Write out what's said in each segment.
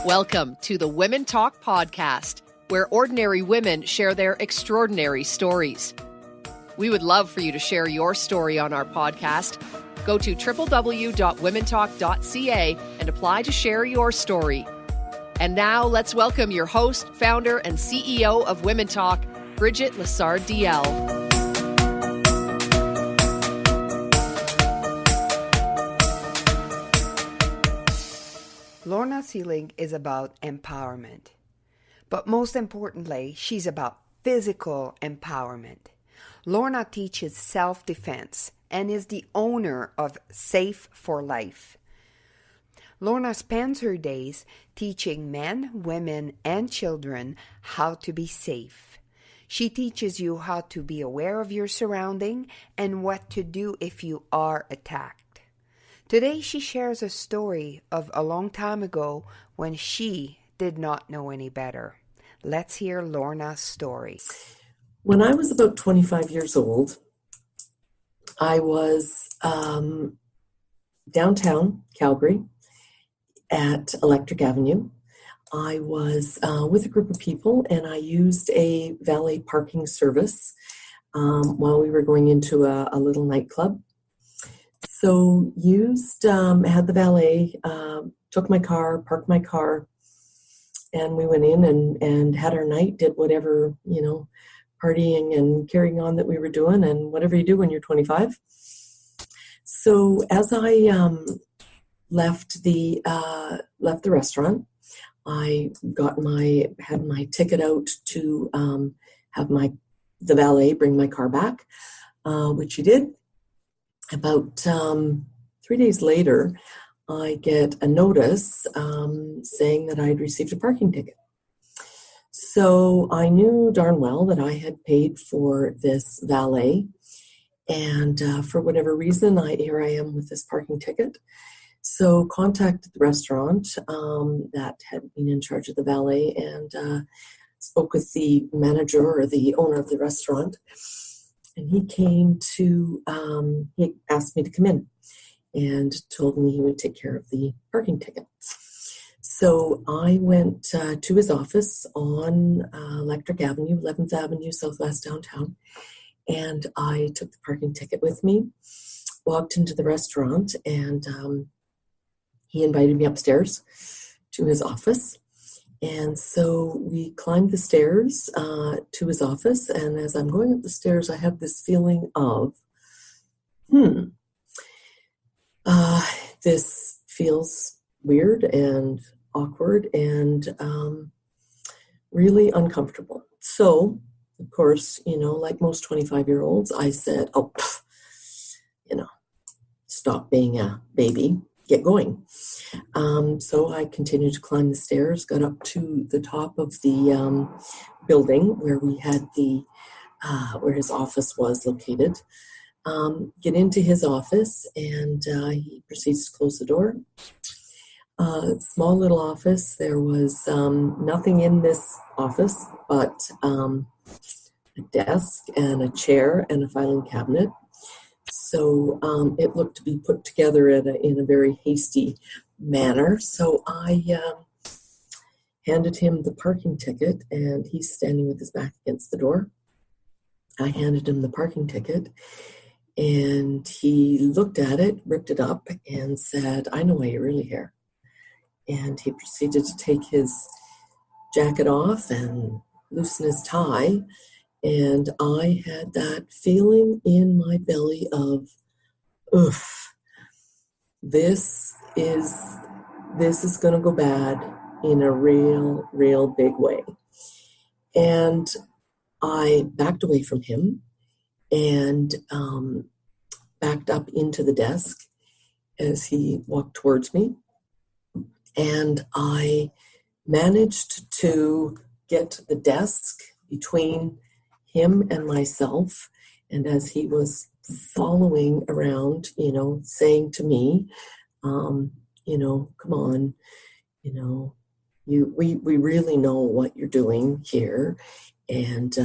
Welcome to the Women Talk podcast, where ordinary women share their extraordinary stories. We would love for you to share your story on our podcast. Go to www.womentalk.ca and apply to share your story. And now let's welcome your host, founder, and CEO of Women Talk, Bridget Lessard-Diel. Lorna Selig is about empowerment, but most importantly, she's about physical empowerment. Lorna teaches self-defense and is the owner of Safe4Life. Lorna spends her days teaching men, women, and children how to be safe. She teaches you how to be aware of your surrounding and what to do if you are attacked. Today, she shares a story of a long time ago when she did not know any better. Let's hear Lorna's story. When I was about 25 years old, I was downtown Calgary at Electric Avenue. I was with a group of people, and I used a valet parking service while we were going into a little nightclub. So had the valet, took my car, parked my car, and we went in and had our night, did whatever, partying and carrying on that we were doing, and whatever you do when you're 25. So as I left the restaurant, I had my ticket out to have the valet bring my car back, which he did. About 3 days later, I get a notice saying that I'd received a parking ticket. So I knew darn well that I had paid for this valet, and for whatever reason, here I am with this parking ticket. So contacted the restaurant that had been in charge of the valet and spoke with the manager or the owner of the restaurant. And he asked me to come in and told me he would take care of the parking ticket. So I went to his office on Electric Avenue, 11th Avenue, Southwest downtown, and I took the parking ticket with me, walked into the restaurant, and he invited me upstairs to his office. And so we climbed the stairs to his office, and as I'm going up the stairs, I have this feeling of, this feels weird and awkward and really uncomfortable. So, of course, like most 25-year-olds, I said, stop being a baby. Get going. So I continued to climb the stairs, got up to the top of the building where we had where his office was located. Get into his office, and he proceeds to close the door. Small little office. There was nothing in this office but a desk and a chair and a filing cabinet. So it looked to be put together in a very hasty manner. So I handed him the parking ticket, and he's standing with his back against the door. I handed him the parking ticket, and he looked at it, ripped it up, and said, "I know why you're really here." And he proceeded to take his jacket off and loosen his tie. And I had that feeling in my belly of, oof, this is going to go bad in a real, real big way. And I backed away from him and backed up into the desk as he walked towards me. And I managed to get the desk between him and myself, and as he was following around, saying to me, come on, we really know what you're doing here, and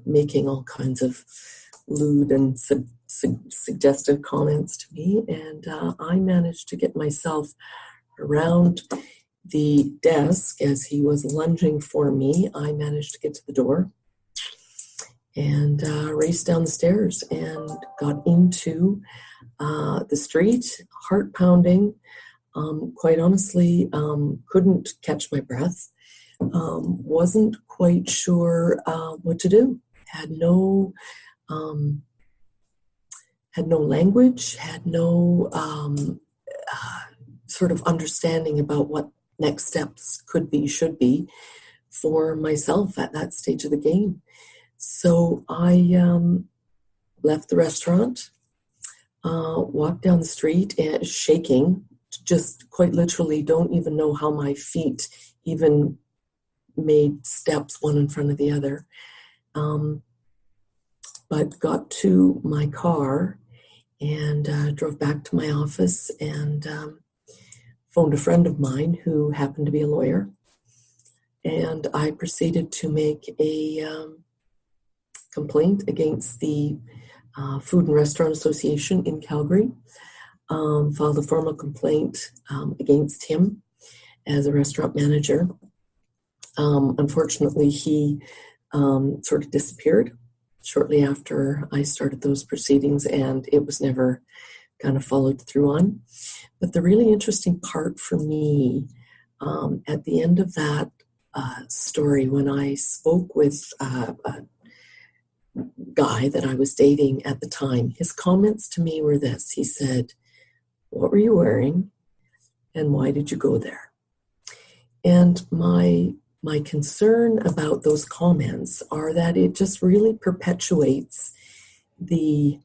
making all kinds of lewd and suggestive comments to me, and I managed to get myself around the desk as he was lunging for me, I managed to get to the door and raced down the stairs and got into the street, heart pounding. Quite honestly, couldn't catch my breath. Wasn't quite sure what to do. Had no language, had no sort of understanding about what next steps could be, should be for myself at that stage of the game. So I left the restaurant, walked down the street and shaking, just quite literally don't even know how my feet even made steps one in front of the other. But got to my car and drove back to my office and phoned a friend of mine who happened to be a lawyer. And I proceeded to make a complaint against the Food and Restaurant Association in Calgary. Filed a formal complaint against him as a restaurant manager. Unfortunately, he sort of disappeared shortly after I started those proceedings, and it was never kind of followed through on. But the really interesting part for me at the end of that story, when I spoke with a guy that I was dating at the time, his comments to me were this. He said, "What were you wearing and why did you go there?" And my concern about those comments are that it just really perpetuates the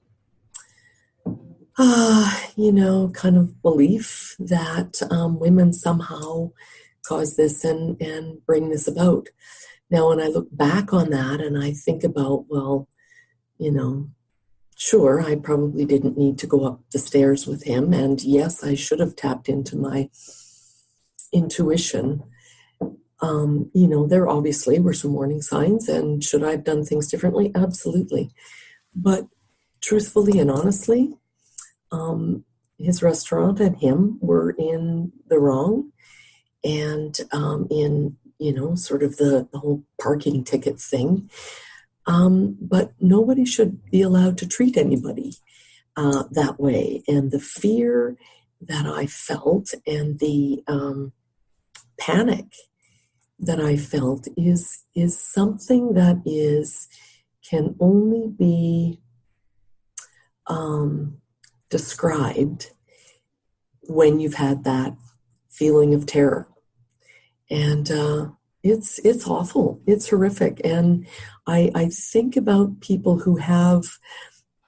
kind of belief that women somehow cause this and bring this about. Now, when I look back on that and I think about, well, sure, I probably didn't need to go up the stairs with him. And yes, I should have tapped into my intuition. There obviously were some warning signs, and should I have done things differently? Absolutely. But truthfully and honestly, his restaurant and him were in the wrong, and in sort of the whole parking ticket thing. But nobody should be allowed to treat anybody that way. And the fear that I felt and the panic that I felt is something that can only be described when you've had that feeling of terror. And it's awful. It's horrific. And I think about people who have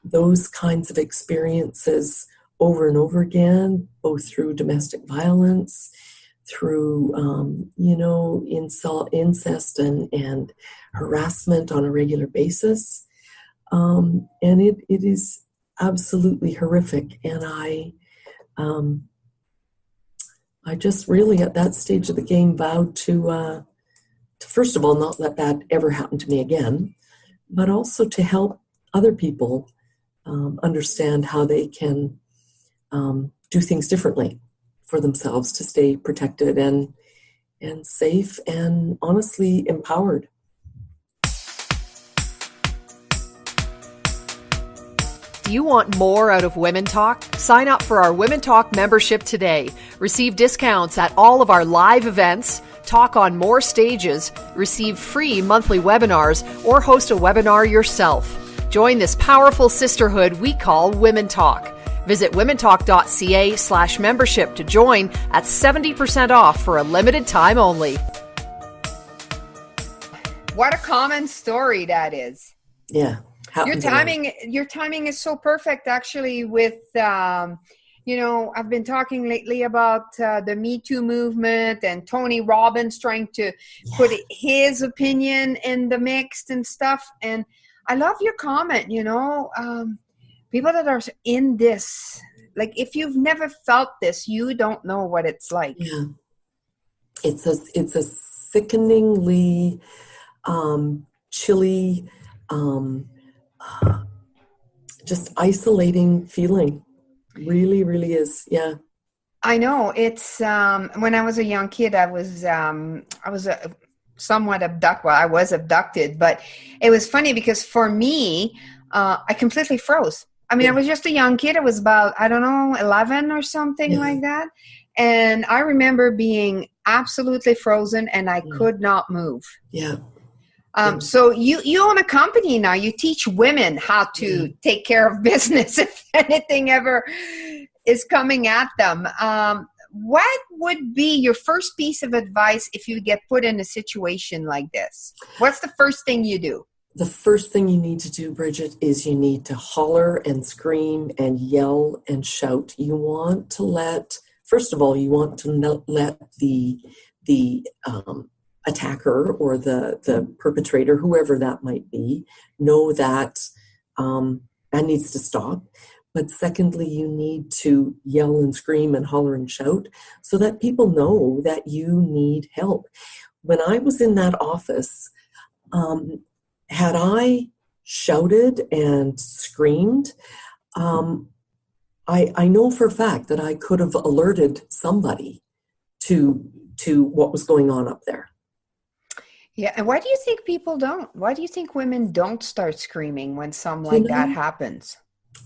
those kinds of experiences over and over again, both through domestic violence, through, incest and harassment on a regular basis. And it is absolutely horrific. And I just really, at that stage of the game, vowed to first of all, not let that ever happen to me again, but also to help other people understand how they can do things differently for themselves to stay protected and safe and honestly empowered. Do you want more out of Women Talk? Sign up for our Women Talk membership today. Receive discounts at all of our live events, talk on more stages, receive free monthly webinars, or host a webinar yourself. Join this powerful sisterhood we call Women Talk. Visit womentalk.ca/membership to join at 70% off for a limited time only. What a common story that is. Yeah. Your timing is so perfect, actually, with, I've been talking lately about the Me Too movement and Tony Robbins trying to put his opinion in the mix and stuff. And I love your comment, people that are in this, like, if you've never felt this, you don't know what it's like. Yeah. It's a sickeningly chilly, just isolating feeling. Really, really is. Yeah. I know it's when I was a young kid, I was somewhat abducted. Well, I was abducted, but it was funny because for me, I completely froze. I mean, I Yeah, was just a young kid. I was about, I don't know, 11 or something yeah, like that. And I remember being absolutely frozen and I yeah, could not move. yeah, yeah, So you own a company now. You teach women how yeah. to take care of business if anything ever is coming at them. What would be your first piece of advice if you get put in a situation like this? What's the first thing you do? The first thing you need to do, Bridget, is you need to holler and scream and yell and shout. You want to first of all, you want to let the attacker or the perpetrator, whoever that might be, know that that needs to stop. But secondly, you need to yell and scream and holler and shout so that people know that you need help. When I was in that office, had I shouted and screamed, I know for a fact that I could have alerted somebody to what was going on up there. Yeah, and why do you think people don't? Why do you think women don't start screaming when something Do you like that know? happens?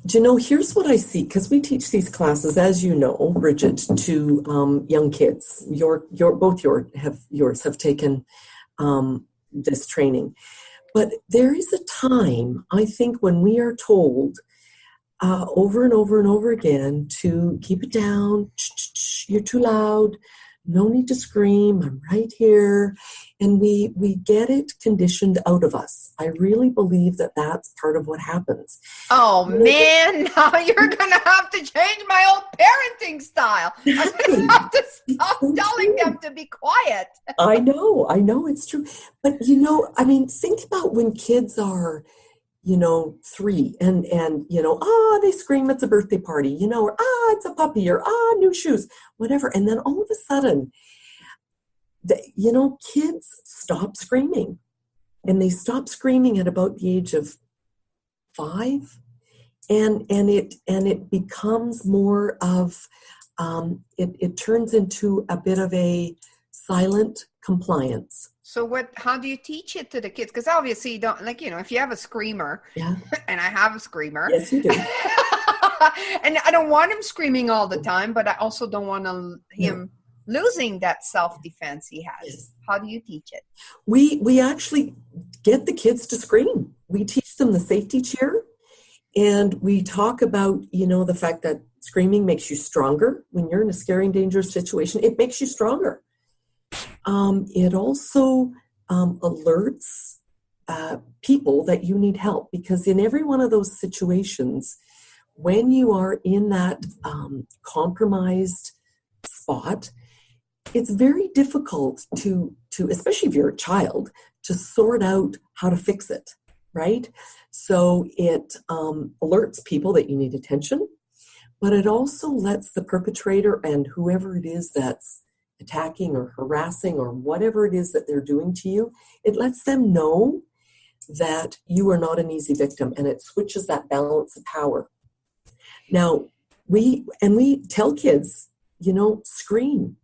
Do you know? Here's what I see, because we teach these classes, as you know, Bridget, to young kids. Yours have taken this training, but there is a time I think when we are told over and over and over again to keep it down. You're too loud. No need to scream. I'm right here. And we get it conditioned out of us. I really believe that that's part of what happens. Oh man, now you're gonna have to change my old parenting style. I'm gonna Exactly. have to It's stop so telling true. them to be quiet. I know it's true. But I mean, think about when kids are 3 and they scream, it's a birthday party, or it's a puppy, or new shoes, whatever. And then all of a sudden, kids stop screaming, and they stop screaming at about the age of 5, and it becomes more of it turns into a bit of a silent compliance. So how do you teach it to the kids? Because obviously you don't, if you have a screamer, Yeah. and I have a screamer, Yes, you do. and I don't want him screaming all the time, but I also don't want No. him losing that self-defense he has. Yes. How do you teach it? We actually get the kids to scream. We teach them the safety chair, and we talk about, the fact that screaming makes you stronger. When you're in a scary and dangerous situation, it makes you stronger. It also alerts people that you need help, because in every one of those situations, when you are in that compromised spot, it's very difficult to especially if you're a child, to sort out how to fix it, right? So it alerts people that you need attention, but it also lets the perpetrator and whoever it is that's attacking or harassing or whatever it is that they're doing to you, it lets them know that you are not an easy victim, and it switches that balance of power. Now, we tell kids, scream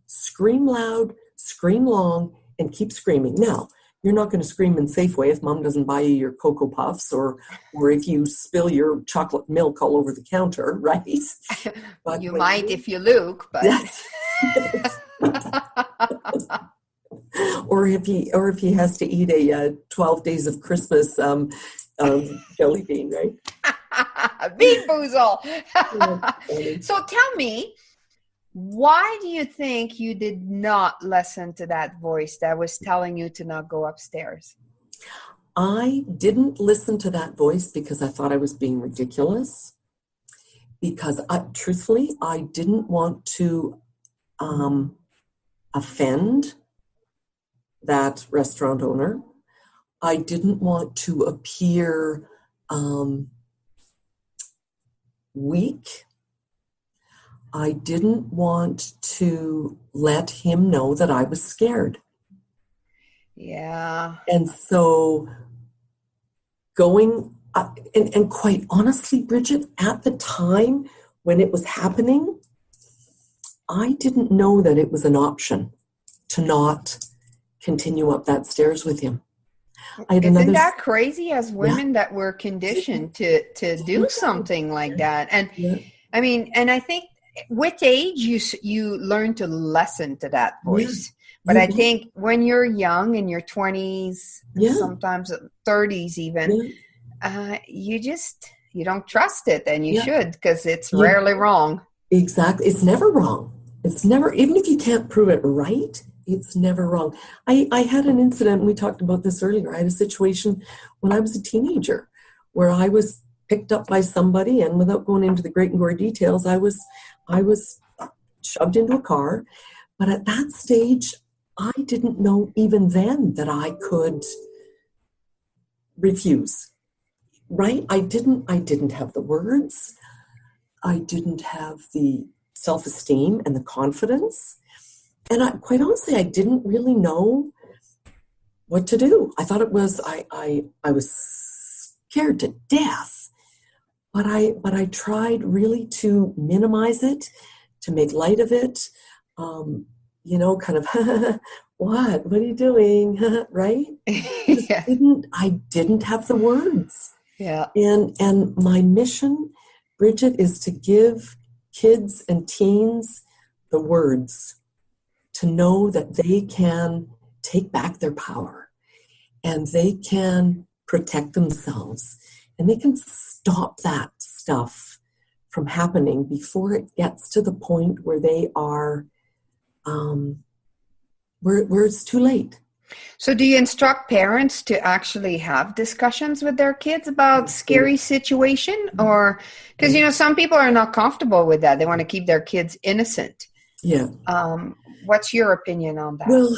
loud, scream long, and keep screaming. Now, you're not going to scream in Safeway if mom doesn't buy you your Cocoa Puffs, or if you spill your chocolate milk all over the counter, right? But You might if you look, but yes. or if he has to eat a 12 days of Christmas jelly bean, right? Bean boozle. Yeah. So tell me, why do you think you did not listen to that voice that was telling you to not go upstairs? I didn't listen to that voice because I thought I was being ridiculous. Because truthfully, I didn't want to offend that restaurant owner. I didn't want to appear weak. I didn't want to let him know that I was scared. Yeah. And so and quite honestly, Bridget, at the time when it was happening, I didn't know that it was an option to not continue up that stairs with him. I had Isn't another, that crazy as yeah, women that we're conditioned to do something like that? And yeah, I mean, and I think with age, you learn to listen to that yeah, voice. But you I bet. think when you're young, in your 20s, and Yeah, sometimes 30s even, yeah, you don't trust it, and you yeah. should, because it's You, rarely wrong. exactly. It's never wrong. It's never, even if you can't prove it right, it's never wrong. I had an incident, and we talked about this earlier. I had a situation when I was a teenager where I was picked up by somebody, and without going into the great and gory details, I was shoved into a car. But at that stage, I didn't know even then that I could refuse. Right? I didn't have the words. I didn't have the self-esteem and the confidence. And quite honestly, I didn't really know what to do. I thought it was I was scared to death. But I tried really to minimize it, to make light of it. Um, kind of what are you doing? Right? Just Yeah. I didn't have the words. Yeah. And my mission, Bridget, is to give kids and teens the words to know that they can take back their power and they can protect themselves and they can stop that stuff from happening before it gets to the point where they are where it's too late. So do you instruct parents to actually have discussions with their kids about scary situation? Or because, some people are not comfortable with that. They want to keep their kids innocent. Yeah. What's your opinion on that? Well,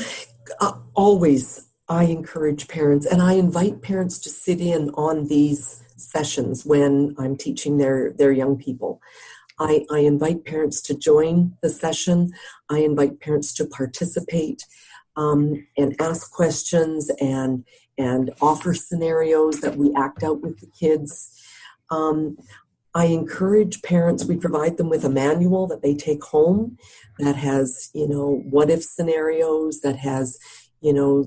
always I encourage parents and I invite parents to sit in on these sessions when I'm teaching their young people. I invite parents to join the session. I invite parents to participate and ask questions and offer scenarios that we act out with the kids. I encourage parents, we provide them with a manual that they take home that has, what if scenarios, that has,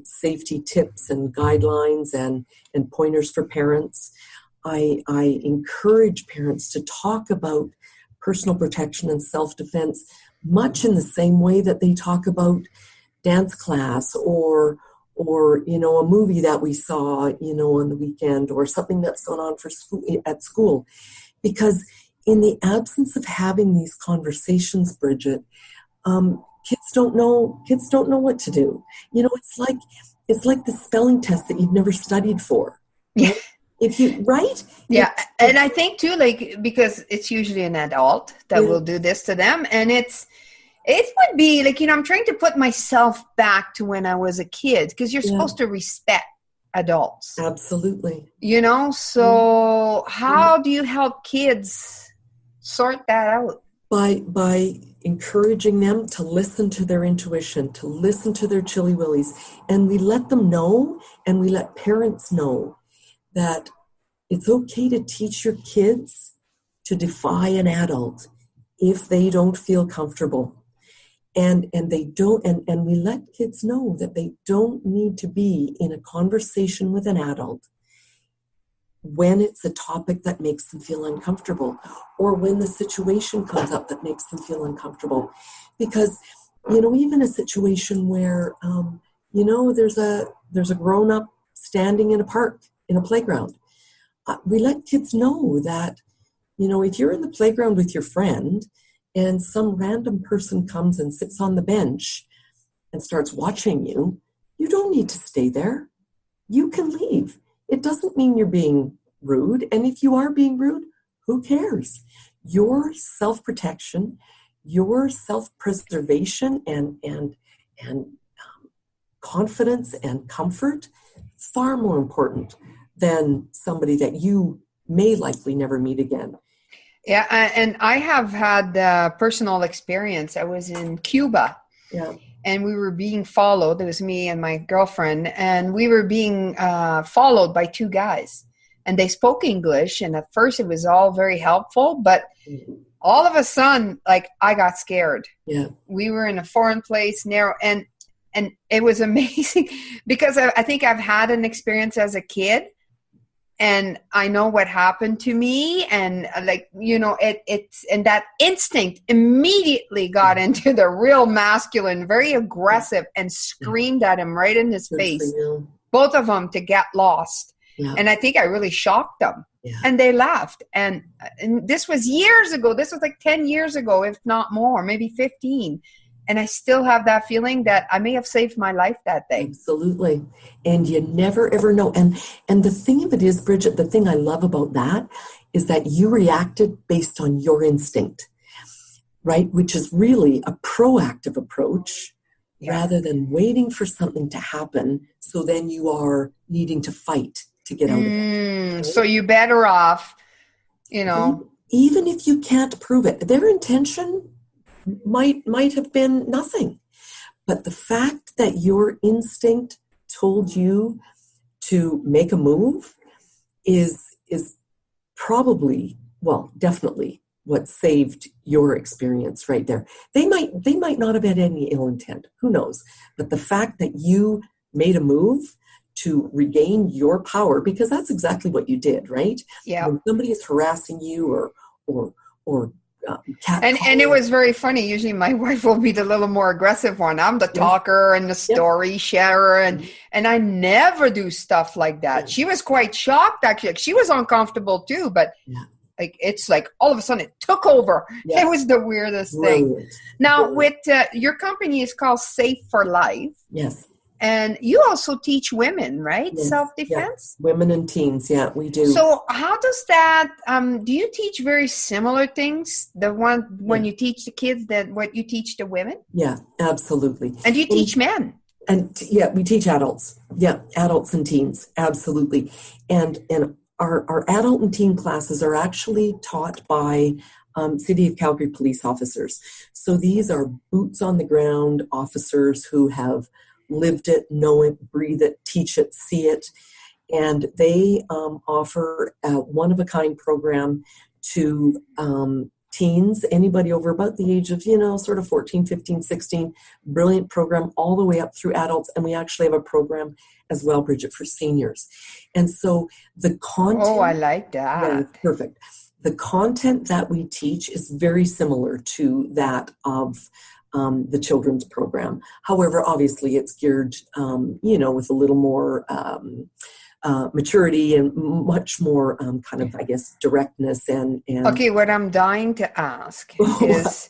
safety tips and guidelines and pointers for parents. I encourage parents to talk about personal protection and self-defense much in the same way that they talk about dance class or a movie that we saw, on the weekend or something that's gone on at school. Because in the absence of having these conversations, Bridget, kids don't know what to do. It's like the spelling test that you've never studied for. Right? If you right? Yeah. And I think too, like, because it's usually an adult that will do this to them. And it would be like, I'm trying to put myself back to when I was a kid, because you're supposed to respect adults. Absolutely. So how do you help kids sort that out? By encouraging them to listen to their intuition, to listen to their chilly willies. And we let them know, and we let parents know that it's okay to teach your kids to defy an adult if they don't feel comfortable. And they don't, and we let kids know that they don't need to be in a conversation with an adult when it's a topic that makes them feel uncomfortable, or when the situation comes up that makes them feel uncomfortable. Because, even a situation where, there's a grown-up standing in a park, in a playground, we let kids know that, if you're in the playground with your friend and some random person comes and sits on the bench and starts watching you, you don't need to stay there. You can leave. It doesn't mean you're being rude. And if you are being rude, who cares? Your self-protection, your self-preservation and confidence and comfort, far more important than somebody that you may likely never meet again. Yeah, and I have had personal experience. I was in Cuba. Yeah. And we were being followed. It was me and my girlfriend, and we were being followed by two guys. And they spoke English, and at first it was all very helpful. But all of a sudden, like, I got scared. Yeah. We were in a foreign place, narrow, and it was amazing because I think I've had an experience as a kid, and I know what happened to me, and like, you know, it's and that instinct immediately got into the real masculine, very aggressive, and screamed at him right in his face, both of them, to get lost. Yeah. And I think I really shocked them. Yeah. And they laughed. And this was years ago. This was like 10 years ago, if not more, maybe 15. And I still have that feeling that I may have saved my life that day. Absolutely. And you never, ever know. And the thing of it is, Bridget, the thing I love about that is that you reacted based on your instinct, right? Which is really a proactive approach, rather than waiting for something to happen. So then you are needing to fight to get out of it. Right? So you're better off, you know. Even if you can't prove it, their intention might have been nothing. But the fact that your instinct told you to make a move is probably, well, definitely what saved your experience right there. They might not have had any ill intent. Who knows? But the fact that you made a move to regain your power, because that's exactly what you did, right? Yeah. When somebody is harassing you or and it was very funny. Usually my wife will be the little more aggressive one. I'm the talker and the story sharer, and I never do stuff like that. She was quite shocked, actually. She was uncomfortable too, but like, it's like all of a sudden it took over. It was the weirdest thing. Now, with your company is called Safe4Life. Yes. And you also teach women, right? Yes. Self-defense? Yeah. Women and teens, we do. So how does that, do you teach very similar things? The one when you teach the kids that what you teach the women? Yeah, absolutely. And you teach men? And we teach adults. Yeah, adults and teens, absolutely. And our adult and teen classes are actually taught by City of Calgary police officers. So these are boots on the ground officers who have lived it, know it, breathe it, teach it, see it. And they offer a one-of-a-kind program to teens, anybody over about the age of, sort of 14, 15, 16. Brilliant program all the way up through adults. And we actually have a program as well, Bridget, for seniors. And so the content... Oh, I like that. Yeah, perfect. The content that we teach is very similar to that of the children's program. However, obviously it's geared, with a little more maturity and much more kind of, I guess, directness and... Okay, what I'm dying to ask is,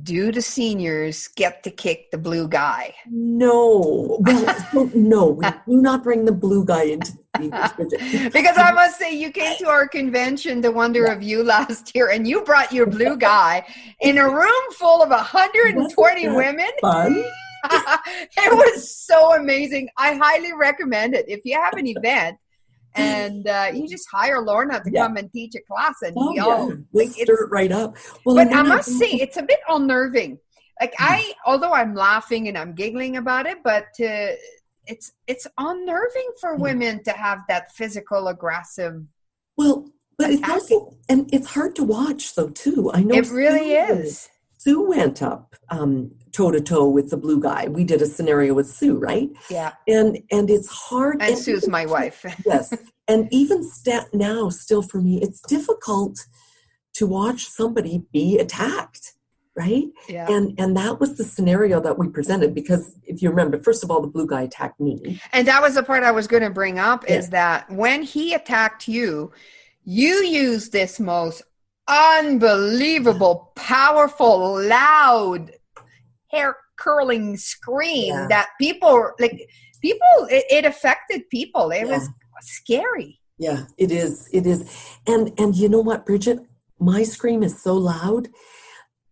do the seniors get to kick the blue guy? No. Well, no, we do not bring the blue guy into the Because I must say, you came to our convention, The Wonder of You, last year, and you brought your blue guy in a room full of 120 women. Fun? It was so amazing. I highly recommend it. If you have an event and you just hire Lorna to come and teach a class, and we'll stir it right up. Well, but I must say, it's a bit unnerving. Like, although I'm laughing and I'm giggling about it, but it's unnerving for women to have that physical aggressive. Well, but it's also, and it's hard to watch though too. I know it really is. Sue went up toe to toe with the blue guy. We did a scenario with Sue, right? Yeah. And it's hard. And Sue's my wife. Yes. And even now, still for me, it's difficult to watch somebody be attacked, right? Yeah. And that was the scenario that we presented, because if you remember, first of all, the blue guy attacked me. And that was the part I was going to bring up, is that when he attacked you, you used this most unbelievable, powerful, loud, hair curling scream that it affected people. It was scary. Yeah, it is. And you know what, Bridget? My scream is so loud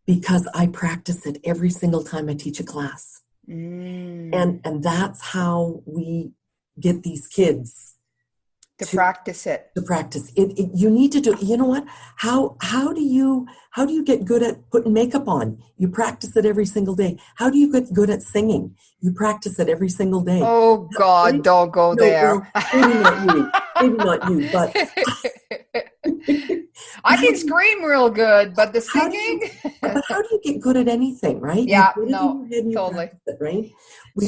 because I practice it every single time I teach a class. And that's how we get these kids to practice it. To practice it. You need to do it. You know what? How do you get good at putting makeup on? You practice it every single day. How do you get good at singing? You practice it every single day. Oh God, don't go there. Well, maybe not you, but I can scream real good, but the singing. but how do you get good at anything, right? Yeah, You put it in no, your head and you totally. practice it, right?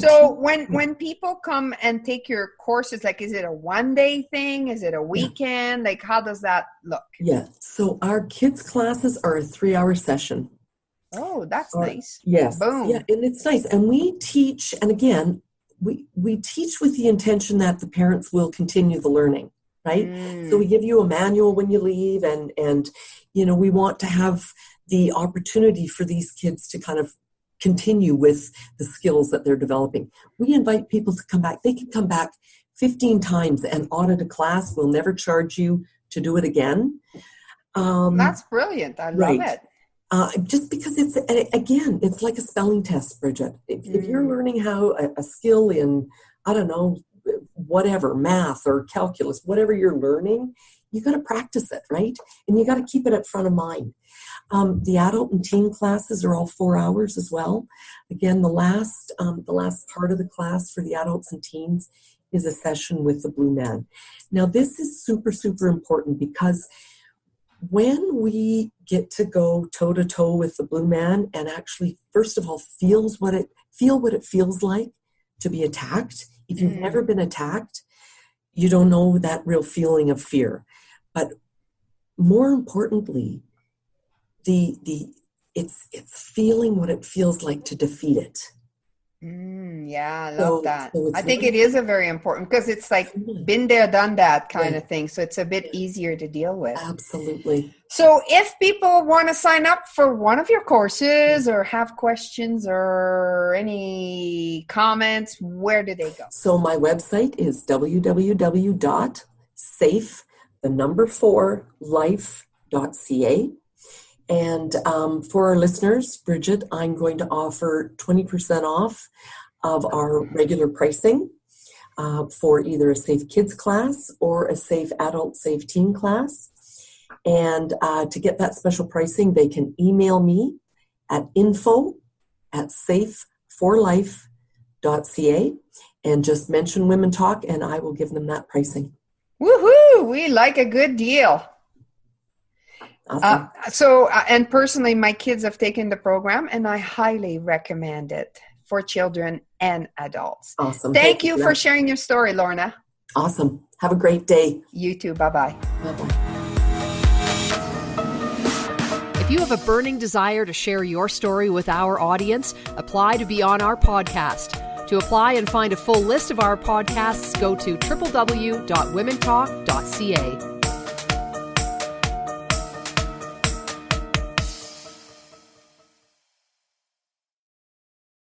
So when people come and take your courses, like, is it a one-day thing? Is it a weekend? Like, how does that look? Yeah. So our kids' classes are a 3-hour session. Oh, that's nice. Yes. Boom. Yeah, and it's nice. And we teach, and again, we teach with the intention that the parents will continue the learning, right? So we give you a manual when you leave, and we want to have the opportunity for these kids to kind of continue with the skills that they're developing. We invite people to come back. They can come back 15 times and audit a class. We'll never charge you to do it again. That's brilliant. I love it. Just because it's like a spelling test, Bridget. If you're learning how a skill in, I don't know, whatever, math or calculus, whatever you're learning, you got to practice it, right? And you got to keep it at front of mind. The adult and teen classes are all 4 hours as well. Again, the last part of the class for the adults and teens is a session with the Blue Man. Now, this is super, super important because when we get to go toe to toe with the Blue Man and actually, first of all, feel what it feels like to be attacked. If you've never been attacked, you don't know that real feeling of fear. But more importantly, it's feeling what it feels like to defeat it. Yeah, I love that. I think really, it is a very important, because it's like been there, done that kind of thing. So it's a bit easier to deal with. Absolutely. So if people want to sign up for one of your courses or have questions or any comments, where do they go? So my website is www.safe4life.ca. And for our listeners, Bridget, I'm going to offer 20% off of our regular pricing for either a Safe Kids class or a Safe Adult, Safe Teen class. And to get that special pricing, they can email me at info@safe4life.ca and just mention Women Talk, and I will give them that pricing. Woohoo! We like a good deal. Awesome. And personally, my kids have taken the program, and I highly recommend it for children and adults. Awesome. Thank you for sharing your story, Lorna. Awesome. Have a great day. You too. Bye-bye. Bye-bye. If you have a burning desire to share your story with our audience, apply to be on our podcast. To apply and find a full list of our podcasts, go to www.womentalk.ca.